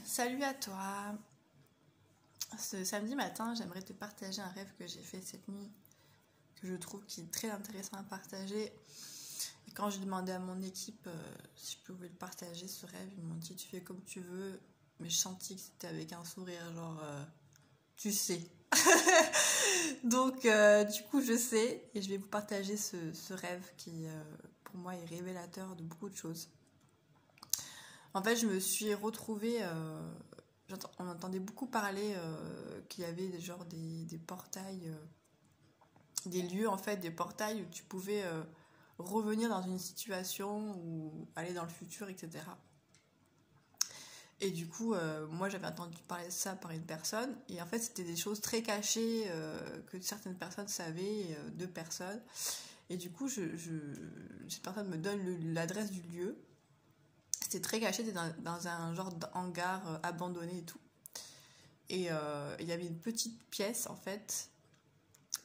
Salut à toi. Ce samedi matin, j'aimerais te partager un rêve que j'ai fait cette nuit, que je trouve qui est très intéressant à partager. Et quand j'ai demandé à mon équipe si je pouvais le partager, ce rêve, ils m'ont dit tu fais comme tu veux, mais je sentis que c'était avec un sourire, genre tu sais. Donc du coup je sais et je vais vous partager ce rêve qui pour moi est révélateur de beaucoup de choses. En fait, je me suis retrouvée. On entendait beaucoup parler qu'il y avait des portails, des lieux en fait, des portails où tu pouvais revenir dans une situation ou aller dans le futur, etc. Et du coup, moi j'avais entendu parler de ça par une personne, et en fait c'était des choses très cachées que certaines personnes savaient, deux personnes. Et du coup, cette personne me donne l'adresse du lieu. C'était très caché, c'était dans un genre d'hangar abandonné et tout. Et il y avait une petite pièce en fait.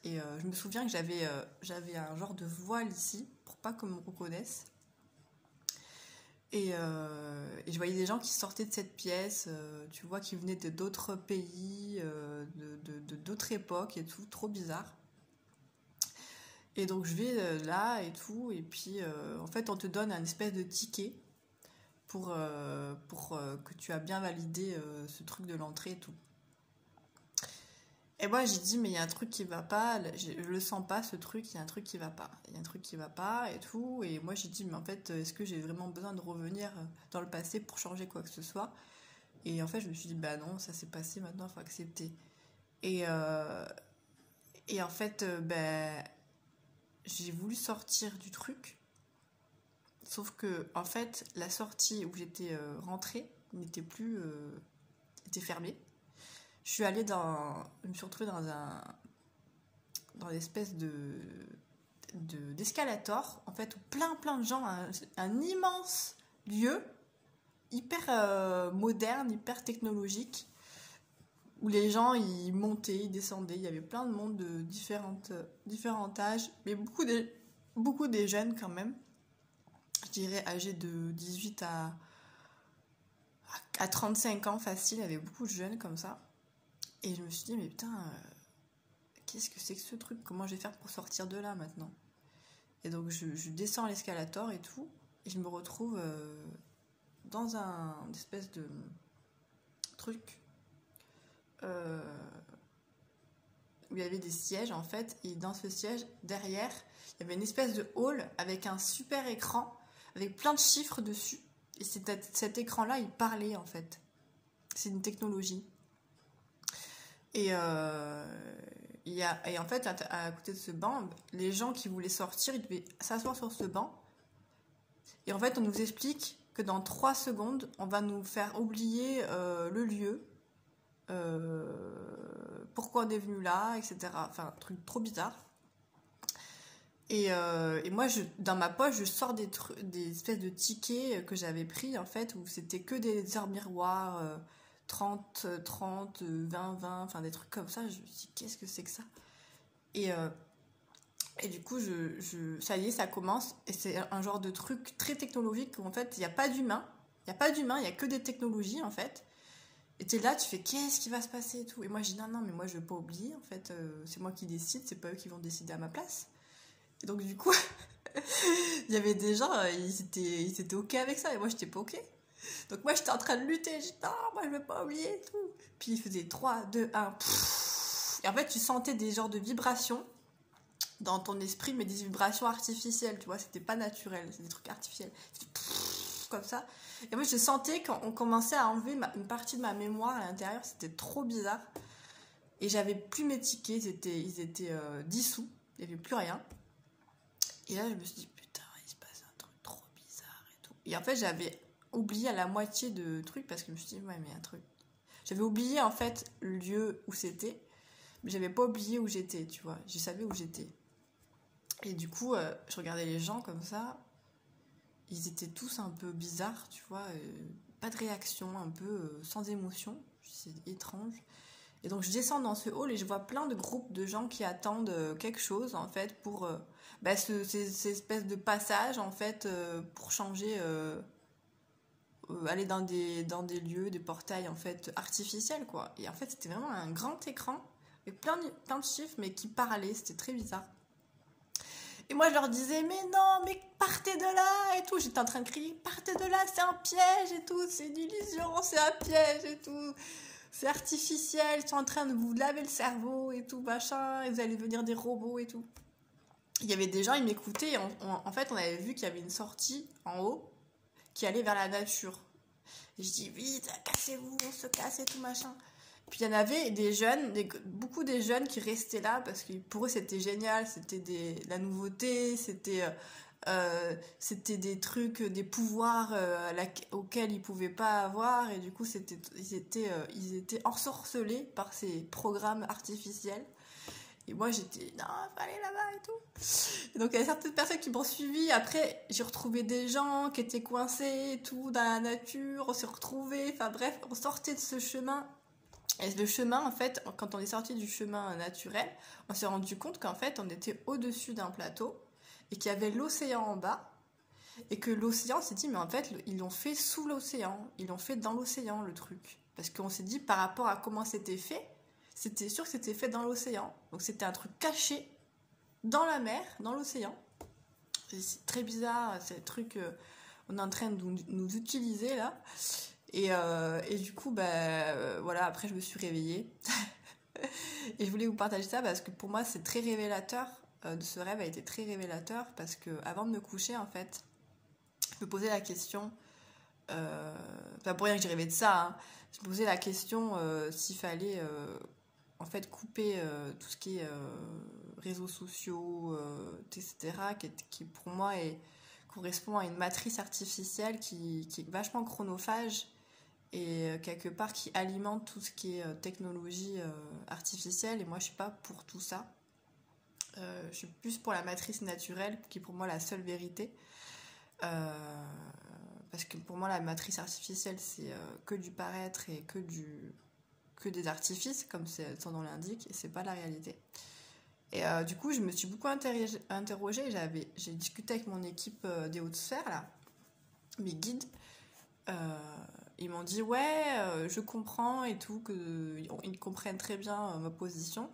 Et je me souviens que j'avais un genre de voile ici pour pas qu'on me reconnaisse. Et je voyais des gens qui sortaient de cette pièce, tu vois, qui venaient d'autres pays, d'autres époques et tout, trop bizarre. Et donc je vais là et tout, et puis en fait on te donne un espèce de ticket pour que tu as bien validé ce truc de l'entrée et tout. Et moi j'ai dit mais il y a un truc qui va pas, je le sens pas ce truc, il y a un truc qui va pas, il y a un truc qui va pas et tout. Et moi j'ai dit mais en fait est-ce que j'ai vraiment besoin de revenir dans le passé pour changer quoi que ce soit? Et en fait je me suis dit bah non, ça s'est passé, maintenant il faut accepter. Et, euh, et en fait ben j'ai voulu sortir du truc, sauf que en fait la sortie où j'étais rentrée n'était plus était fermée. Je me suis retrouvée dans l'espèce d'escalator, en fait, où plein de gens, un immense lieu, hyper moderne, hyper technologique, où les gens, ils montaient, ils descendaient, il y avait plein de monde de différents âges, mais beaucoup des jeunes quand même, je dirais âgés de 18 à 35 ans facile, il y avait beaucoup de jeunes comme ça. Et je me suis dit, mais putain, qu'est-ce que c'est que ce truc? Comment je vais faire pour sortir de là maintenant? Et donc je descends l'escalator et tout, et je me retrouve dans un espèce de truc euh, où il y avait des sièges en fait, et dans ce siège, derrière, il y avait une espèce de hall avec un super écran, avec plein de chiffres dessus. Et cet écran-là, il parlait en fait. C'est une technologie. Et, et en fait, à côté de ce banc, les gens qui voulaient sortir, ils devaient s'asseoir sur ce banc. Et en fait, on nous explique que dans 3 secondes, on va nous faire oublier le lieu, pourquoi on est venu là, etc. Enfin, un truc trop bizarre. Et moi, dans ma poche, je sors des espèces de tickets que j'avais pris, en fait, où c'était que des heures miroirs, 30, 30, 20, 20, enfin des trucs comme ça. Je me dis, qu'est-ce que c'est que ça? Et, euh, et du coup, ça y est, ça commence. Et c'est un genre de truc très technologique où en fait, il n'y a pas d'humain. Il n'y a pas d'humain, il n'y a que des technologies en fait. Et t'es là, tu fais qu'est-ce qui va se passer et tout. Et moi, je dis non, mais moi, je veux pas oublier en fait. C'est moi qui décide, c'est pas eux qui vont décider à ma place. Et donc, du coup, il y avait des gens, ils étaient ok avec ça. Et moi, j'étais pas ok. Donc, moi, j'étais en train de lutter. Je dis non, moi, je veux pas oublier et tout. Puis, il faisait 3, 2, 1. Et en fait, tu sentais des genres de vibrations dans ton esprit, mais des vibrations artificielles, tu vois, c'était pas naturel, c'est des trucs artificiels, comme ça. Et moi, je sentais qu'on commençait à enlever une partie de ma mémoire à l'intérieur, c'était trop bizarre. Et j'avais plus mes tickets, ils étaient dissous, il n'y avait plus rien. Et là, je me suis dit, putain, il se passe un truc trop bizarre et tout. Et en fait, j'avais oublié à la moitié de trucs parce que je me suis dit, ouais, mais un truc. J'avais oublié en fait le lieu où c'était, mais j'avais pas oublié où j'étais, tu vois, je savais où j'étais. Et du coup, je regardais les gens comme ça. Ils étaient tous un peu bizarres, tu vois. Pas de réaction, un peu sans émotion. C'est étrange. Et donc, je descends dans ce hall et je vois plein de groupes de gens qui attendent quelque chose, en fait, pour ces espèces de passages, en fait, pour changer aller dans des lieux, des portails en fait artificiels quoi. Et en fait c'était vraiment un grand écran avec plein de chiffres mais qui parlaient, c'était très bizarre. Et moi je leur disais mais non mais partez de là et tout, j'étais en train de crier partez de là, c'est un piège et tout, c'est une illusion, c'est un piège et tout, c'est artificiel, ils sont en train de vous laver le cerveau et tout machin, et vous allez devenir des robots et tout. Il y avait des gens, ils m'écoutaient et en fait on avait vu qu'il y avait une sortie en haut qui allait vers la nature. Et je dis vite, cassez-vous, on se casse et tout machin. Puis il y en avait des jeunes, beaucoup des jeunes qui restaient là parce que pour eux c'était génial, c'était la nouveauté, c'était des trucs, des pouvoirs auxquels ils pouvaient pas avoir et du coup ils étaient ensorcelés par ces programmes artificiels. Et moi j'étais non, faut aller là-bas et tout. Et donc il y a certaines personnes qui m'ont suivi. Après j'ai retrouvé des gens qui étaient coincés et tout dans la nature, on s'est retrouvés, enfin bref, on sortait de ce chemin. Et le chemin, en fait, quand on est sorti du chemin naturel, on s'est rendu compte qu'en fait, on était au-dessus d'un plateau et qu'il y avait l'océan en bas. Et que l'océan, on s'est dit, mais en fait, ils l'ont fait sous l'océan. Ils l'ont fait dans l'océan, le truc. Parce qu'on s'est dit, par rapport à comment c'était fait, c'était sûr que c'était fait dans l'océan. Donc c'était un truc caché dans la mer, dans l'océan. C'est très bizarre, c'est le truc on est en train de nous utiliser là. Et du coup, voilà, après je me suis réveillée. Et je voulais vous partager ça parce que pour moi c'est très révélateur. Ce rêve a été très révélateur parce que avant de me coucher, en fait, je me posais la question, pas pour rien que j'ai rêvé de ça, hein, je me posais la question s'il fallait en fait couper tout ce qui est réseaux sociaux, etc., qui pour moi correspond à une matrice artificielle qui est vachement chronophage et quelque part qui alimente tout ce qui est technologie artificielle. Et moi je suis pas pour tout ça, je suis plus pour la matrice naturelle qui est pour moi la seule vérité, parce que pour moi la matrice artificielle c'est que du paraître et que des artifices comme son nom l'indique, et c'est pas la réalité. Et du coup je me suis beaucoup interrogée, j'ai discuté avec mon équipe des hautes sphères là, mes guides. Ils m'ont dit ouais, je comprends et tout, qu'ils comprennent très bien ma position,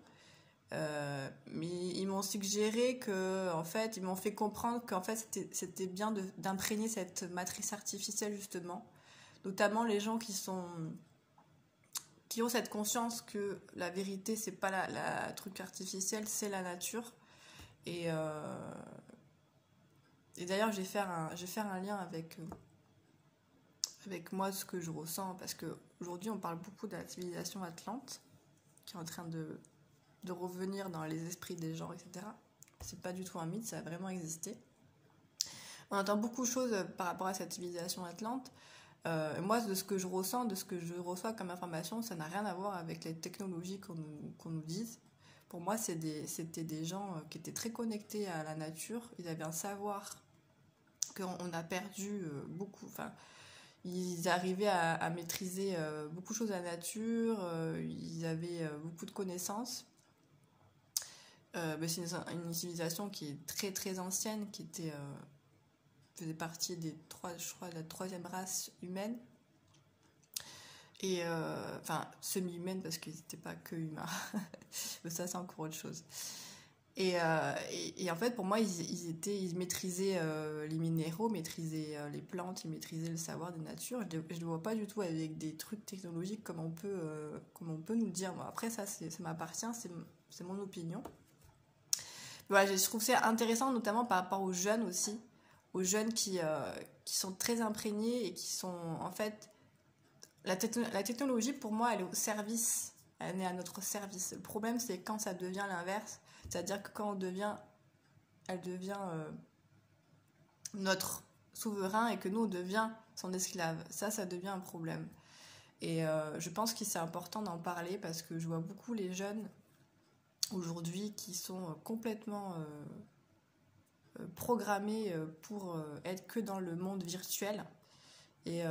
mais ils m'ont suggéré que, en fait, ils m'ont fait comprendre qu'en fait c'était bien d'imprégner cette matrice artificielle justement, notamment les gens qui ont cette conscience que la vérité c'est pas la truc artificiel, c'est la nature. Et d'ailleurs je vais faire un lien avec moi ce que je ressens, parce qu'aujourd'hui on parle beaucoup de la civilisation atlante qui est en train de revenir dans les esprits des gens, etc. C'est pas du tout un mythe, ça a vraiment existé. On entend beaucoup de choses par rapport à cette civilisation atlante. Moi, de ce que je ressens, de ce que je reçois comme information, ça n'a rien à voir avec les technologies qu'on nous dise. Pour moi, c'était des gens qui étaient très connectés à la nature. Ils avaient un savoir qu'on a perdu beaucoup. Enfin, ils arrivaient à maîtriser beaucoup de choses à la nature, ils avaient beaucoup de connaissances. C'est une civilisation qui est très très ancienne, qui faisait partie de la troisième race humaine. Et enfin, semi-humaine parce qu'ils n'étaient pas que humains. Mais ça, c'est encore autre chose. Et en fait, pour moi, ils maîtrisaient les minéraux, maîtrisaient les plantes, ils maîtrisaient le savoir des natures. Je ne le vois pas du tout avec des trucs technologiques comme on peut nous le dire. Bon, après, ça m'appartient, c'est mon opinion. Voilà, je trouve ça intéressant, notamment par rapport aux jeunes aussi. Aux jeunes qui sont très imprégnés et qui sont, en fait... La technologie, pour moi, elle est au service. Elle est à notre service. Le problème, c'est quand ça devient l'inverse. C'est-à-dire que quand elle devient notre souverain et que nous, on devient son esclave. Ça devient un problème. Et je pense que c'est important d'en parler parce que je vois beaucoup les jeunes aujourd'hui qui sont complètement programmés pour être que dans le monde virtuel. Et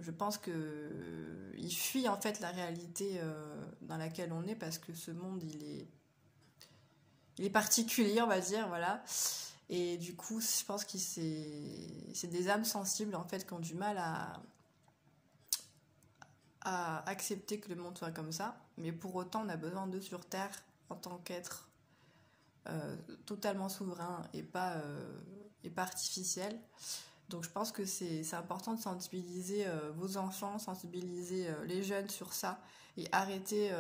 je pense qu'ils fuient en fait la réalité dans laquelle on est, parce que ce monde il est particulier, on va dire, voilà. Et du coup, je pense que c'est des âmes sensibles en fait qui ont du mal à accepter que le monde soit comme ça. Mais pour autant, on a besoin d'eux sur Terre en tant qu'être totalement souverain et pas artificiel. Donc je pense que c'est important de sensibiliser vos enfants, sensibiliser les jeunes sur ça et arrêter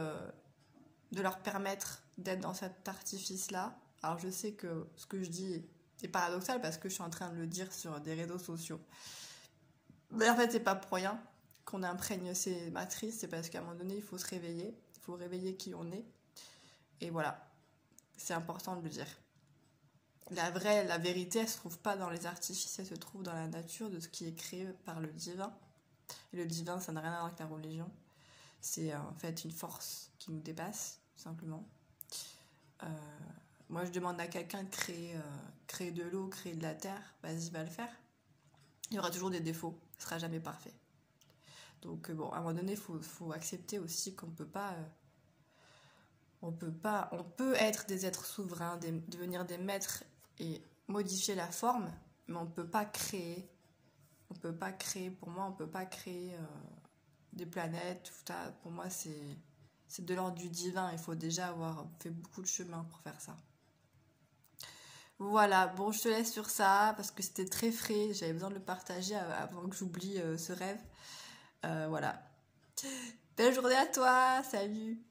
de leur permettre d'être dans cet artifice-là. Alors je sais que ce que je dis est paradoxal parce que je suis en train de le dire sur des réseaux sociaux. Mais en fait, c'est pas pour rien qu'on imprègne ces matrices, c'est parce qu'à un moment donné, il faut se réveiller, il faut réveiller qui on est. Et voilà, c'est important de le dire. La vérité, elle se trouve pas dans les artifices, elle se trouve dans la nature de ce qui est créé par le divin. Et le divin, ça n'a rien à voir avec la religion. C'est en fait une force qui nous dépasse, tout simplement. Moi, je demande à quelqu'un de créer de l'eau, créer de la terre, vas-y, va le faire. Il y aura toujours des défauts, ce sera jamais parfait. Donc bon, à un moment donné, faut accepter aussi qu'on peut pas, on peut être des êtres souverains, devenir des maîtres et modifier la forme, mais on peut pas créer. Pour moi, on peut pas créer des planètes. Pour moi, c'est de l'ordre du divin. Il faut déjà avoir fait beaucoup de chemin pour faire ça. Voilà, bon, je te laisse sur ça parce que c'était très frais. J'avais besoin de le partager avant que j'oublie ce rêve. Voilà. Belle journée à toi, salut!